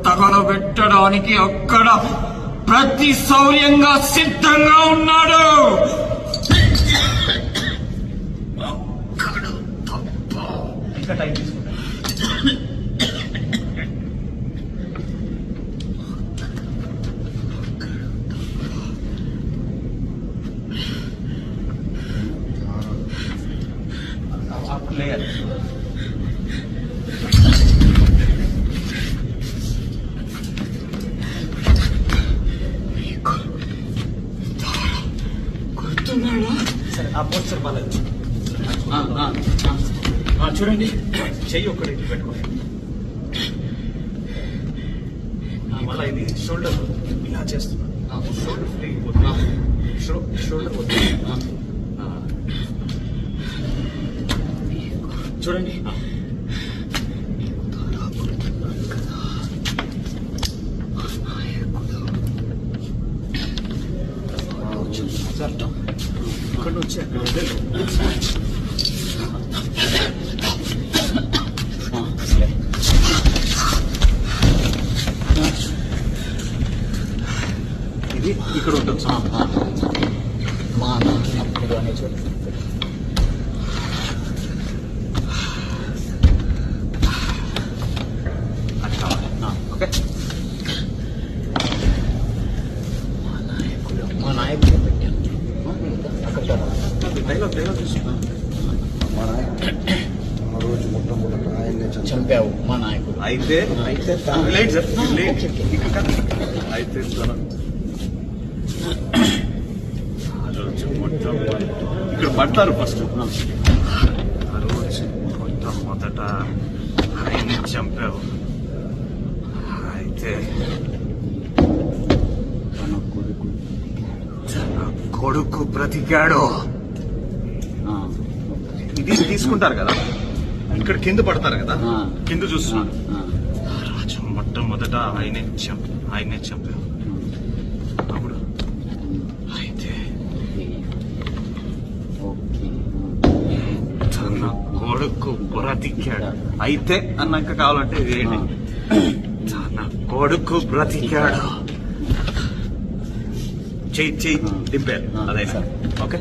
తగలబెట్టడానికి అక్కడ ప్రతి శౌర్యంగా సిద్ధంగా ఉన్నాడు. ఇంకా టైం తీసుకుంటా. లేయర్ సరే ఆ పోస్టర్ బాలేదు. చూడండి, చెయ్యి ఒక్కటి పెట్టుకోండి. మళ్ళీ ఇది షోల్డర్ ఇలా చేస్తున్నాను. షోల్డర్ ఫ్రీ షోల్డర్ చూడండి. ఇక్కడ వచ్చి ఇది ఇక్కడ ఉంటుంది. చూడండి, ఓకే. మా నాయకుడు పెట్టాను డైలాగ్ తీసుకున్నాను. మా నాయకుడు ఆ రోజు మొట్టమొదట ఆయన్ని చంపావు. మా నాయకుడు అయితే అయితే ఆ రోజు మొట్టమొదట ఇక్కడ పడతారు. ఫస్ట్ ఆ రోజు మొట్టమొదట ఆయన్ని చంపావు. అయితే కొడుకు బ్రతికాడు. ఇది తీసుకుంటారు కదా, ఇక్కడ కింద పడతారు కదా, కింద చూస్తున్నాను. రాజు మొట్టమొదట ఆయనే చంపారు. అప్పుడు అయితే తన కొడుకు బ్రతికాడు. అయితే అన్నాక కావాలంటే ఇదేంటి, తన కొడుకు బ్రతికాడు. చెయ్యి దింపారు. అదే ఓకే.